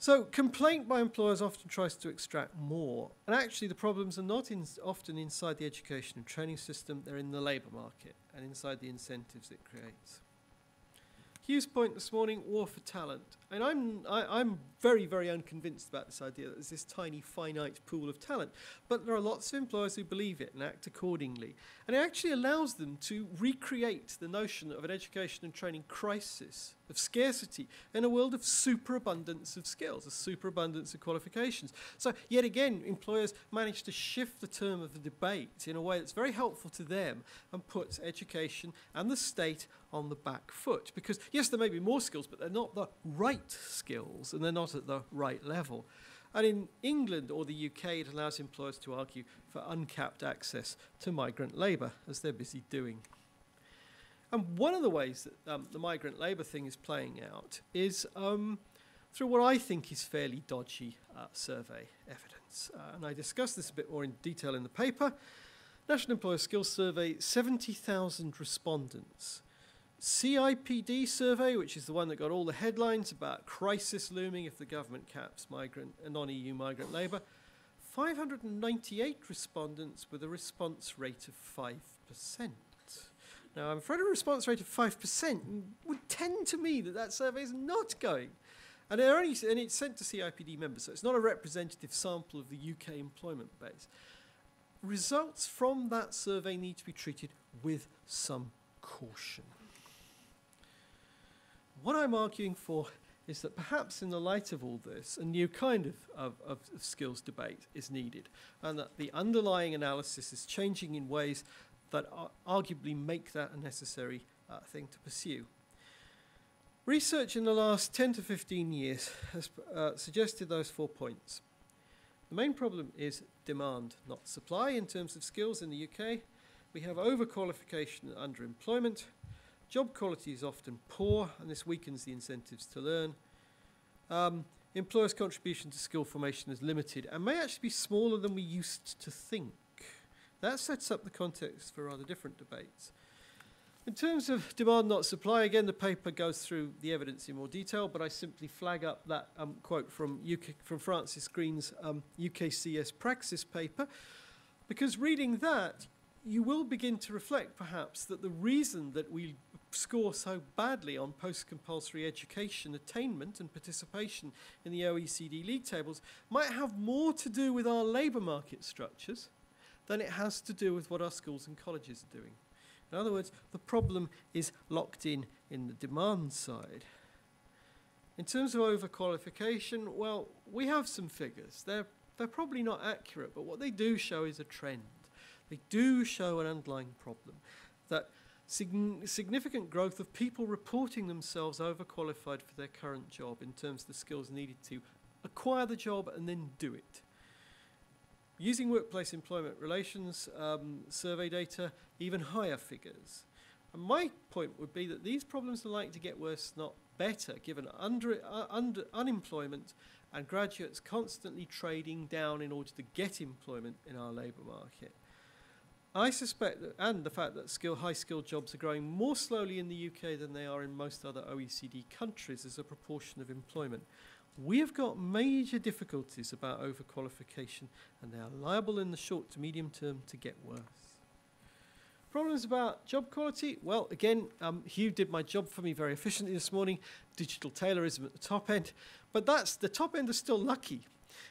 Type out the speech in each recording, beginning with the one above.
So complaint by employers often tries to extract more, and actually the problems are not often inside the education and training system, they're in the labour market and inside the incentives it creates. Hugh's point this morning, war for talent. And I'm very, very unconvinced about this idea that there's this tiny, finite pool of talent. But there are lots of employers who believe it and act accordingly. And it actually allows them to recreate the notion of an education and training crisis, of scarcity, in a world of superabundance of skills, a superabundance of qualifications. So yet again, employers manage to shift the term of the debate in a way that's very helpful to them and puts education and the state on the back foot. Because yes, there may be more skills, but they're not the right skills and they're not at the right level. And in England or the UK, it allows employers to argue for uncapped access to migrant labour, as they're busy doing. And one of the ways that the migrant labour thing is playing out is through what I think is fairly dodgy survey evidence. And I discuss this a bit more in detail in the paper. National Employer Skills Survey, 70,000 respondents. CIPD survey, which is the one that got all the headlines about crisis looming if the government caps migrant and non-EU migrant labour, 598 respondents with a response rate of 5%. Now, I'm afraid a response rate of 5% would tend to me that that survey is not going. And it's sent to CIPD members, so it's not a representative sample of the UK employment base. Results from that survey need to be treated with some caution. What I'm arguing for is that perhaps in the light of all this, a new kind of skills debate is needed, and that the underlying analysis is changing in ways that arguably make that a necessary thing to pursue. Research in the last 10 to 15 years has suggested those 4 points. The main problem is demand, not supply, in terms of skills in the UK. We have overqualification and underemployment. Job quality is often poor, and this weakens the incentives to learn. Employers' contribution to skill formation is limited and may actually be smaller than we used to think. That sets up the context for rather different debates. In terms of demand, not supply, again, the paper goes through the evidence in more detail, but I simply flag up that quote from Francis Green's UKCS Praxis paper, because reading that, you will begin to reflect, perhaps, that the reason that we score so badly on post-compulsory education attainment and participation in the OECD league tables might have more to do with our labour market structures than it has to do with what our schools and colleges are doing. In other words, the problem is locked in the demand side. In terms of overqualification, well, we have some figures. They're probably not accurate, but what they do show is a trend. They do show an underlying problem, that significant growth of people reporting themselves overqualified for their current job in terms of the skills needed to acquire the job and then do it. Using workplace employment relations survey data, even higher figures. And my point would be that these problems are likely to get worse, not better, given unemployment and graduates constantly trading down in order to get employment in our labour market. I suspect that, and the fact that high-skilled jobs are growing more slowly in the UK than they are in most other OECD countries as a proportion of employment. We have got major difficulties about overqualification, and they are liable in the short to medium term to get worse. Problems about job quality? Well, again, Hugh did my job for me very efficiently this morning. Digital Taylorism at the top end. But the top end are still lucky.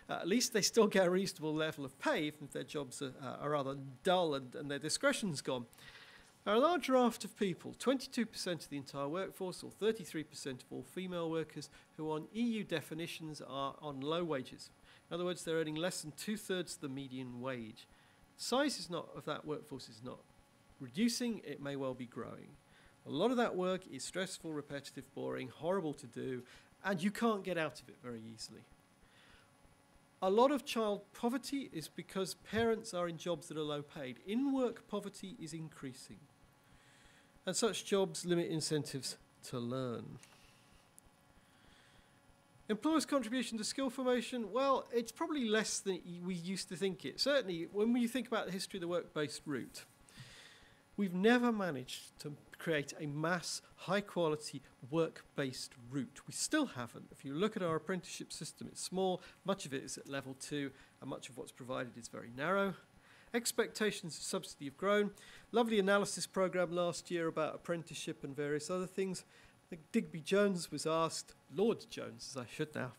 At least they still get a reasonable level of pay, even if their jobs are rather dull and their discretion's gone. There are a large raft of people, 22% of the entire workforce, or 33% of all female workers, who on EU definitions are on low wages. In other words, they're earning less than 2/3 of the median wage. Size of that workforce is not reducing, it may well be growing. A lot of that work is stressful, repetitive, boring, horrible to do, and you can't get out of it very easily. A lot of child poverty is because parents are in jobs that are low paid. In-work poverty is increasing. And such jobs limit incentives to learn. Employers' contribution to skill formation, well, it's probably less than we used to think it. Certainly, when we think about the history of the work-based route, we've never managed to create a mass, high-quality, work-based route. We still haven't. If you look at our apprenticeship system, it's small, much of it is at level 2, and much of what's provided is very narrow. Expectations of subsidy have grown. Lovely analysis programme last year about apprenticeship and various other things. I think Digby Jones was asked, Lord Jones, as I should now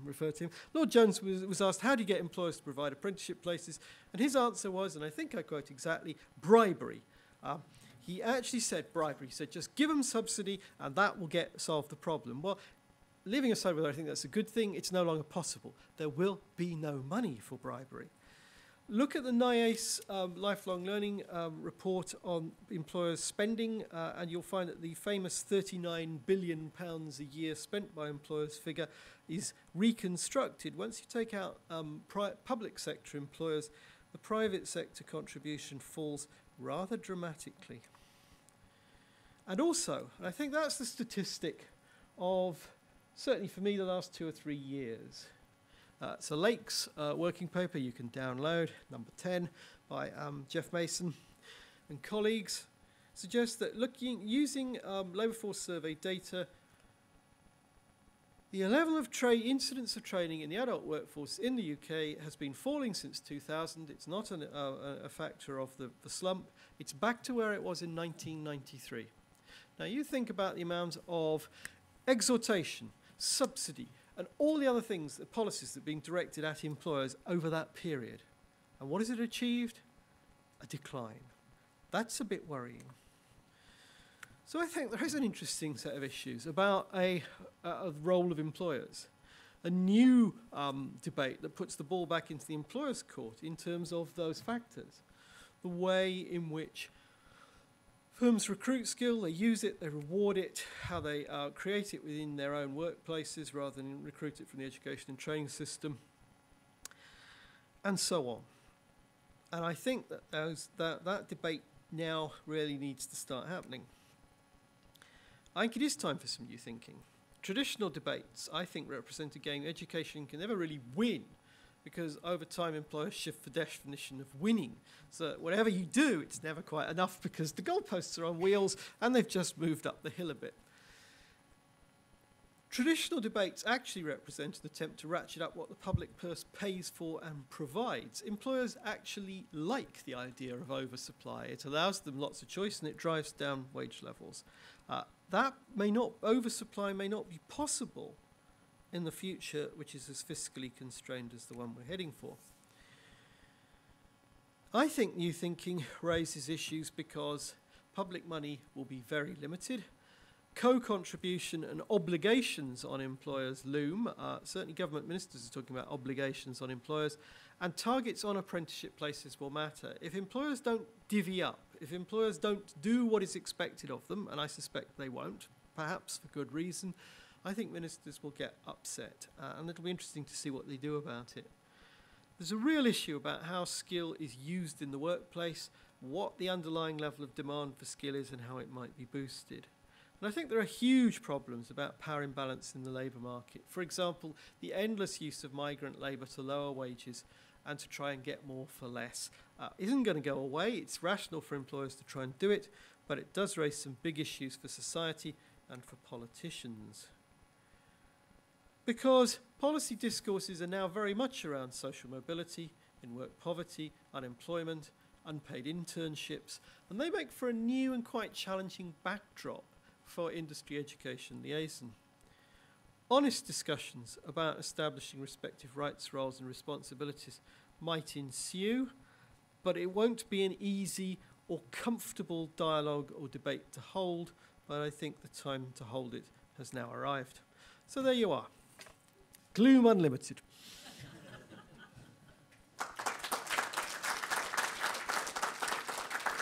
refer to him, Lord Jones was asked, how do you get employers to provide apprenticeship places? And his answer was, and I think I quote exactly, bribery. He actually said bribery. He said, just give them subsidy and that will solve the problem. Well, leaving aside whether I think that's a good thing, it's no longer possible. There will be no money for bribery. Look at the NIACE lifelong learning report on employers' spending, and you'll find that the famous £39 billion a year spent by employers figure is reconstructed. Once you take out public sector employers, the private sector contribution falls rather dramatically. And also, and I think that's the statistic of, certainly for me, the last 2 or 3 years. So Lake's working paper you can download, number 10, by Jeff Mason and colleagues, suggests that using labour force survey data, the level of incidence of training in the adult workforce in the UK has been falling since 2000. It's not a factor of the slump. It's back to where it was in 1993. Now you think about the amount of exhortation, subsidy, and all the other things, the policies that are being directed at employers over that period. And what has it achieved? A decline. That's a bit worrying. So I think there is an interesting set of issues about a role of employers. A new debate that puts the ball back into the employer's court in terms of those factors. The way in which firms recruit skill, they use it, they reward it, how they create it within their own workplaces rather than recruit it from the education and training system, and so on. And I think that that debate now really needs to start happening. I think it is time for some new thinking. Traditional debates, I think, represent a game education can never really win, because over time employers shift the definition of winning. So whatever you do, it's never quite enough because the goalposts are on wheels and they've just moved up the hill a bit. Traditional debates actually represent an attempt to ratchet up what the public purse pays for and provides. Employers actually like the idea of oversupply. It allows them lots of choice and it drives down wage levels. Oversupply may not be possible in the future, which is as fiscally constrained as the one we're heading for. I think new thinking raises issues because public money will be very limited. Co-contribution and obligations on employers loom. Certainly government ministers are talking about obligations on employers, and targets on apprenticeship places will matter. If employers don't divvy up, if employers don't do what is expected of them, and I suspect they won't, perhaps for good reason, I think ministers will get upset, and it'll be interesting to see what they do about it. There's a real issue about how skill is used in the workplace, what the underlying level of demand for skill is and how it might be boosted. And I think there are huge problems about power imbalance in the labour market. For example, the endless use of migrant labour to lower wages and to try and get more for less isn't going to go away. It's rational for employers to try and do it, but it does raise some big issues for society and for politicians. Because policy discourses are now very much around social mobility, in-work poverty, unemployment, unpaid internships, and they make for a new and quite challenging backdrop for industry education liaison. Honest discussions about establishing respective rights, roles and responsibilities might ensue, but it won't be an easy or comfortable dialogue or debate to hold, but I think the time to hold it has now arrived. So there you are. Gloom Unlimited.